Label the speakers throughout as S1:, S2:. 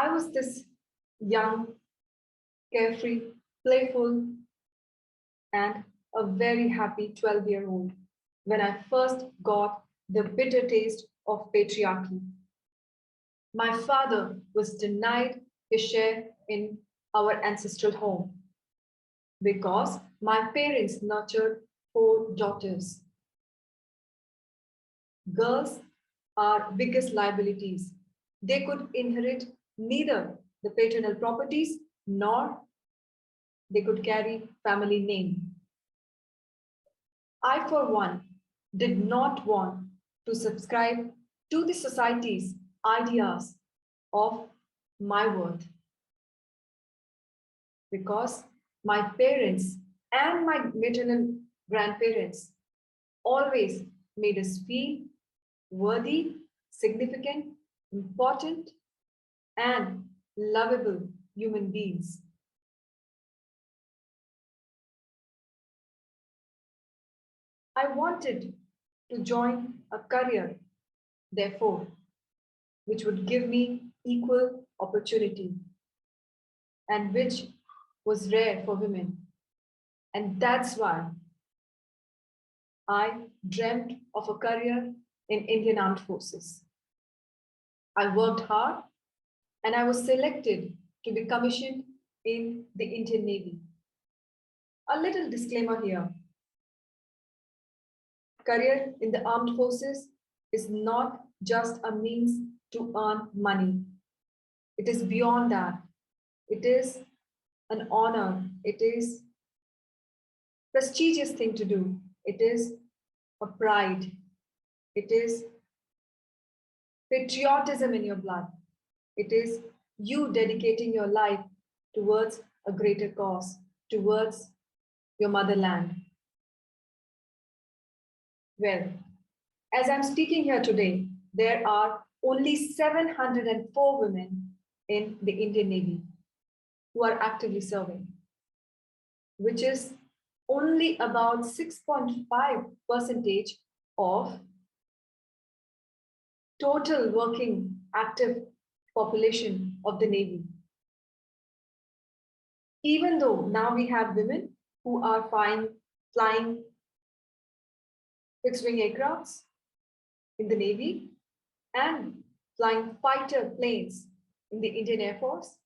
S1: I was this young, carefree, playful, and a very happy 12-year-old when I first got the bitter taste of patriarchy. My father was denied his share in our ancestral home because my parents nurtured 4 daughters. Girls are biggest liabilities. They could inherit neither the paternal properties nor they could carry family name. I, for one, did not want to subscribe to the society's ideas of my worth because my parents and my maternal grandparents always made us feel worthy, significant, important, and lovable human beings. I wanted to join a career, therefore, which would give me equal opportunity and which was rare for women. And that's why I dreamt of a career in Indian Armed Forces. I worked hard and I was selected to be commissioned in the Indian Navy. A little disclaimer here. Career in the armed forces is not just a means to earn money. It is beyond that. It is an honor. It is a prestigious thing to do. It is a pride. It is patriotism in your blood. It is you dedicating your life towards a greater cause, towards your motherland. Well, as I'm speaking here today, there are only 704 women in the Indian Navy who are actively serving, which is only about 6.5% of total working active population of the Navy. Even though now we have women who are flying fixed-wing aircrafts in the Navy and flying fighter planes in the Indian Air Force,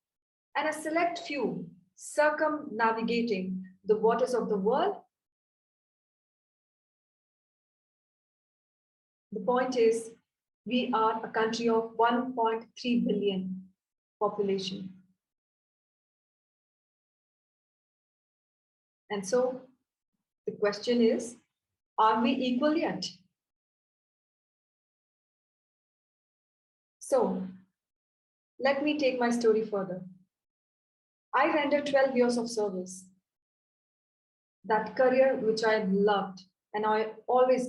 S1: and a select few circumnavigating the waters of the world. The point is, we are a country of 1.3 billion population. And so the question is, are we equal yet? So let me take my story further. I rendered 12 years of service, that career which I loved and I always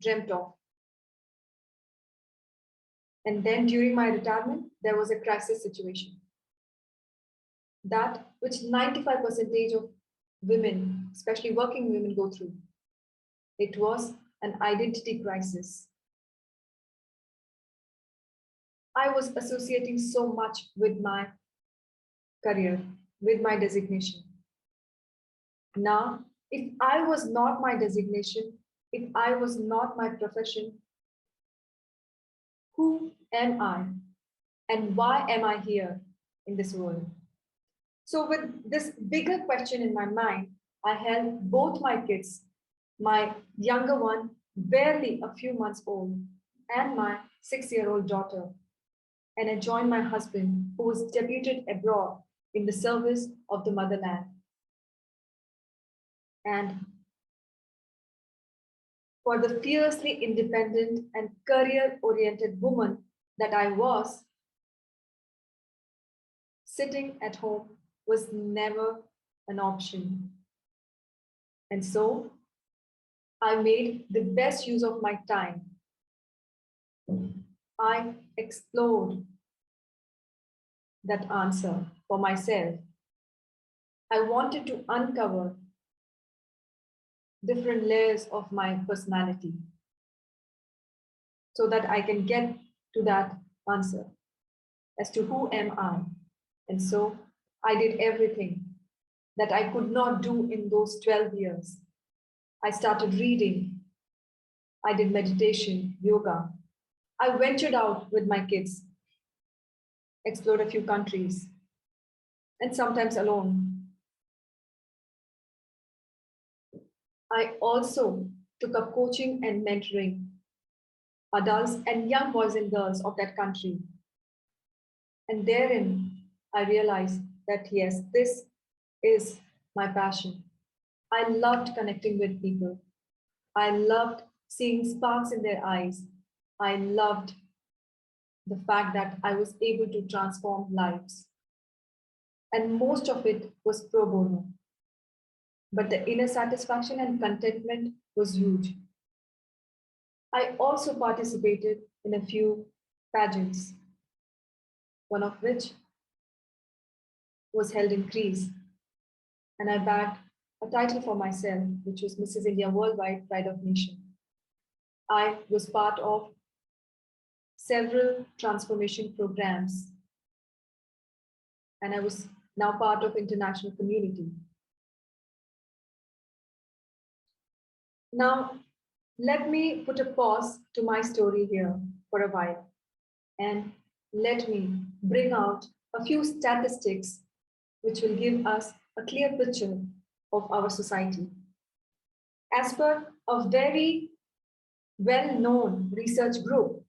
S1: dreamt of. And then during my retirement, there was a crisis situation. That which 95% of women, especially working women, go through. It was an identity crisis. I was associating so much with my career, with my designation. Now, if I was not my designation, if I was not my profession, who am I? And why am I here in this world? So with this bigger question in my mind, I held both my kids, my younger one, barely a few months old, and my 6-year-old daughter. And I joined my husband, who was deputed abroad in the service of the motherland. And for the fiercely independent and career-oriented woman that I was, sitting at home was never an option. And so I made the best use of my time. I explored that answer for myself. I wanted to uncover different layers of my personality so that I can get to that answer. as to who am I. And so I did everything that I could not do in those 12 years. I started reading. I did meditation, yoga. I ventured out with my kids, explored a few countries, and sometimes alone. I also took up coaching and mentoring adults and young boys and girls of that country. And therein, I realized that yes, this is my passion. I loved connecting with people. I loved seeing sparks in their eyes. I loved the fact that I was able to transform lives. And most of it was pro bono. But the inner satisfaction and contentment was huge. I also participated in a few pageants, one of which was held in Greece. And I bagged a title for myself, which was Mrs. India Worldwide Pride of Nation. I was part of several transformation programs, and I was now part of international community. Now, let me put a pause to my story here for a while, and let me bring out a few statistics which will give us a clear picture of our society. As per a very well-known research group,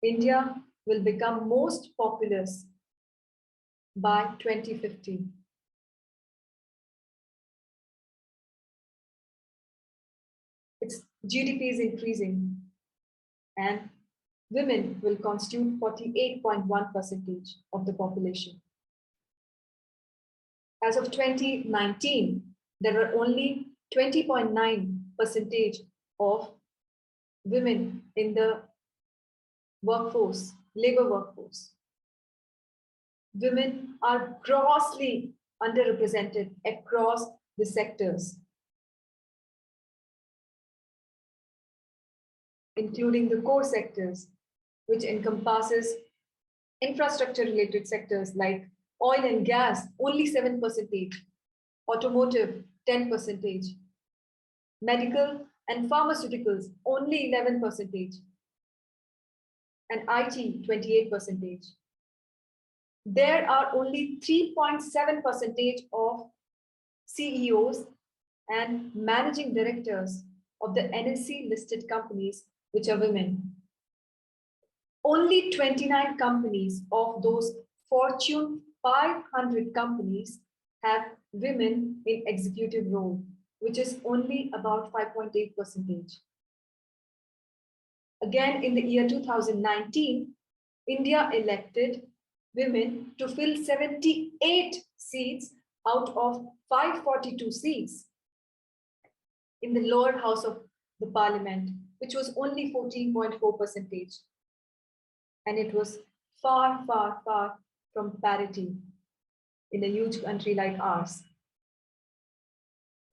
S1: India will become most populous by 2050. Its GDP is increasing, and women will constitute 48.1% of the population. As of 2019, there were only 20.9% of women in the workforce, labor workforce. Women are grossly underrepresented across the sectors, including the core sectors, which encompasses infrastructure-related sectors like oil and gas, only 7%, automotive, 10%, medical and pharmaceuticals, only 11%, and IT, 28%. There are only 3.7% of CEOs and managing directors of the NSE listed companies which are women. Only 29 companies of those Fortune 500 companies have women in executive role, which is only about 5.8%. Again, in the year 2019, India elected women to fill 78 seats out of 542 seats in the lower house of the parliament, which was only 14.4%. And it was far, far, far from parity in a huge country like ours.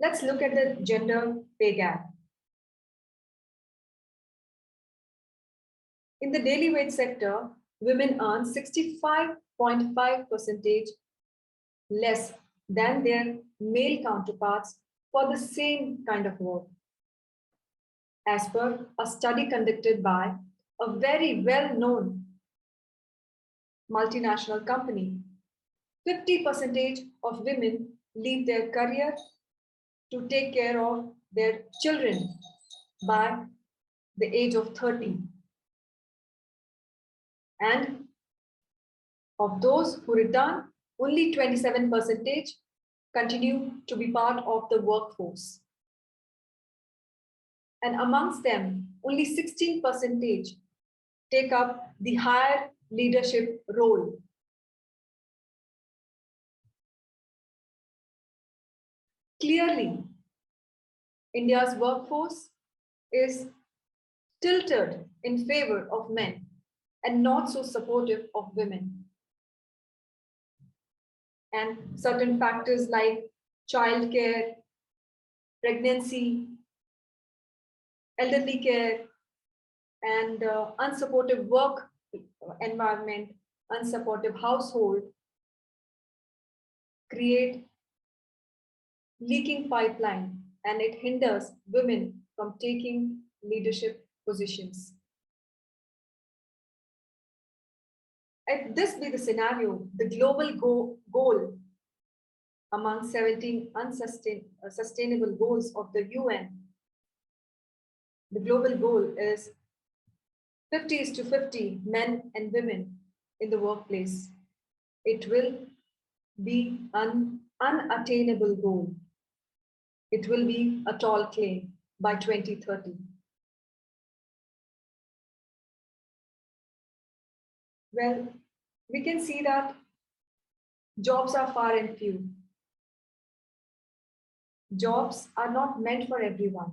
S1: Let's look at the gender pay gap. In the daily wage sector, women earn 65.5% less than their male counterparts for the same kind of work. As per a study conducted by a very well-known multinational company, 50% of women leave their career to take care of their children by the age of 30. And of those who return, only 27% continue to be part of the workforce. And amongst them, only 16% take up the higher leadership role. Clearly, India's workforce is tilted in favor of men and not so supportive of women. And certain factors like childcare, pregnancy, elderly care, and unsupportive work environment unsupportive household create leaking pipeline, and it hinders women from taking leadership positions. If this be the scenario, the global goal among 17 sustainable goals of the UN, the global goal is 50 is to 50 men and women in the workplace. It will be an unattainable goal. It will be a tall claim by 2030. Well, we can see that jobs are far and few. Jobs are not meant for everyone.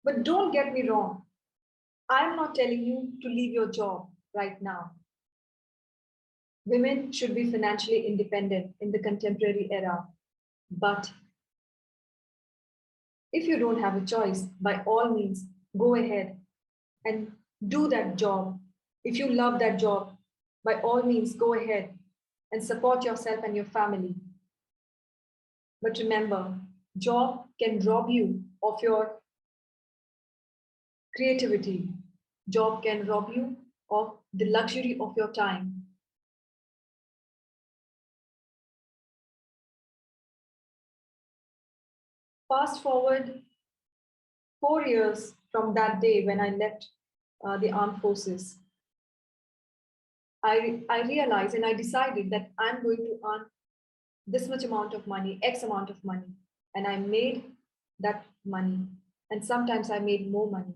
S1: But don't get me wrong. I'm not telling you to leave your job right now. Women should be financially independent in the contemporary era. But if you don't have a choice, by all means, go ahead and do that job. If you love that job, by all means, go ahead and support yourself and your family. But remember, job can rob you of your creativity. Job can rob you of the luxury of your time. Fast forward 4 years from that day when I left the armed forces, I realized and I decided that I'm going to earn this much amount of money, X amount of money. And I made that money. And sometimes I made more money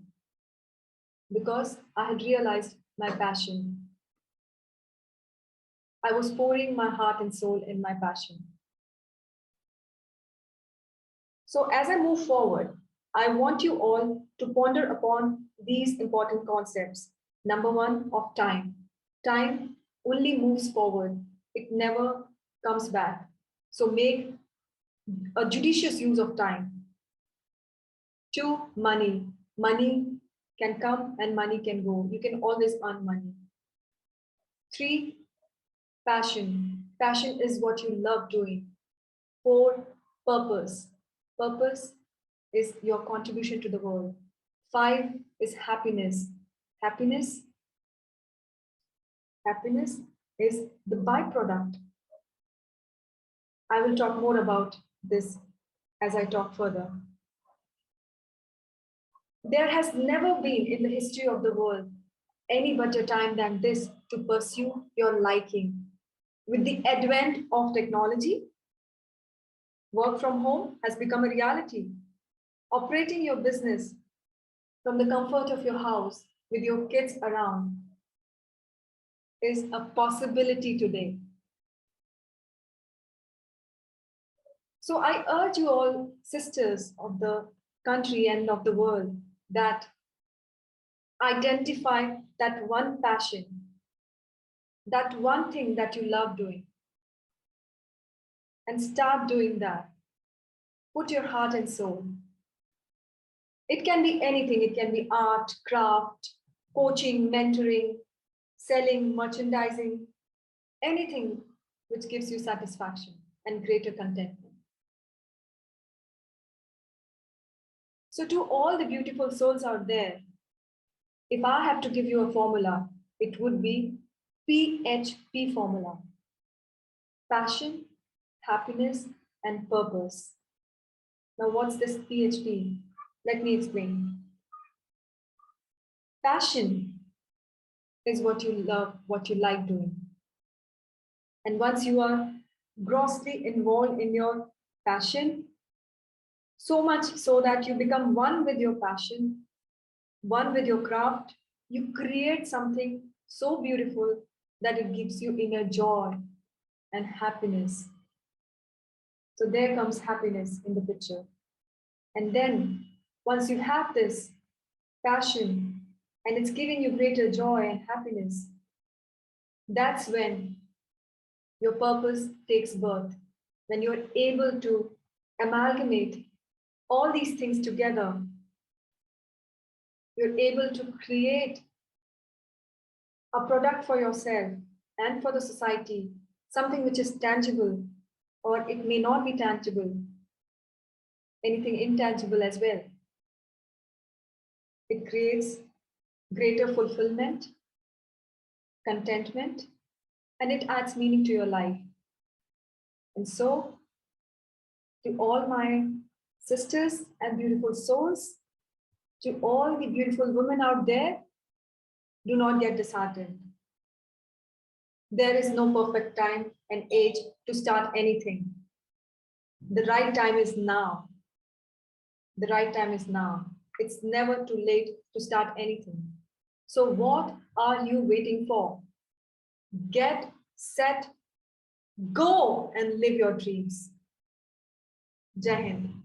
S1: because I had realized my passion. I was pouring my heart and soul in my passion. So as I move forward, I want you all to ponder upon these important concepts. Number one, of time. Time only moves forward. It never comes back. So make a judicious use of time. Two, money. Money can come and money can go. You can always earn money. Three, passion. Passion is what you love doing. Four, purpose. Purpose is your contribution to the world. Five is happiness. Happiness, happiness is the byproduct. I will talk more about this as I talk further. There has never been in the history of the world any better time than this to pursue your liking. With the advent of technology, work from home has become a reality. Operating your business from the comfort of your house with your kids around is a possibility today. So I urge you all, sisters of the country and of the world, that identify that one passion, that one thing that you love doing, and start doing that. Put your heart and soul. It can be anything. It can be art, craft, coaching, mentoring, selling, merchandising, anything which gives you satisfaction and greater contentment. So to all the beautiful souls out there, if I have to give you a formula, it would be PHP formula. Passion, happiness, and purpose. Now, what's this PHP? Let me explain. Passion is what you love, what you like doing. And once you are grossly involved in your passion, so much so that you become one with your passion, one with your craft, you create something so beautiful that it gives you inner joy and happiness. So there comes happiness in the picture. And then once you have this passion and it's giving you greater joy and happiness, that's when your purpose takes birth, when you're able to amalgamate all these things together. You're able to create a product for yourself and for the society, something which is tangible, or it may not be tangible, anything intangible as well. It creates greater fulfillment, contentment, and it adds meaning to your life. And so, to all my sisters and beautiful souls, to all the beautiful women out there, do not get disheartened. There is no perfect time and age to start anything. The right time is now. The right time is now. It's never too late to start anything. So what are you waiting for? Get set, go and live your dreams. Jai Hind.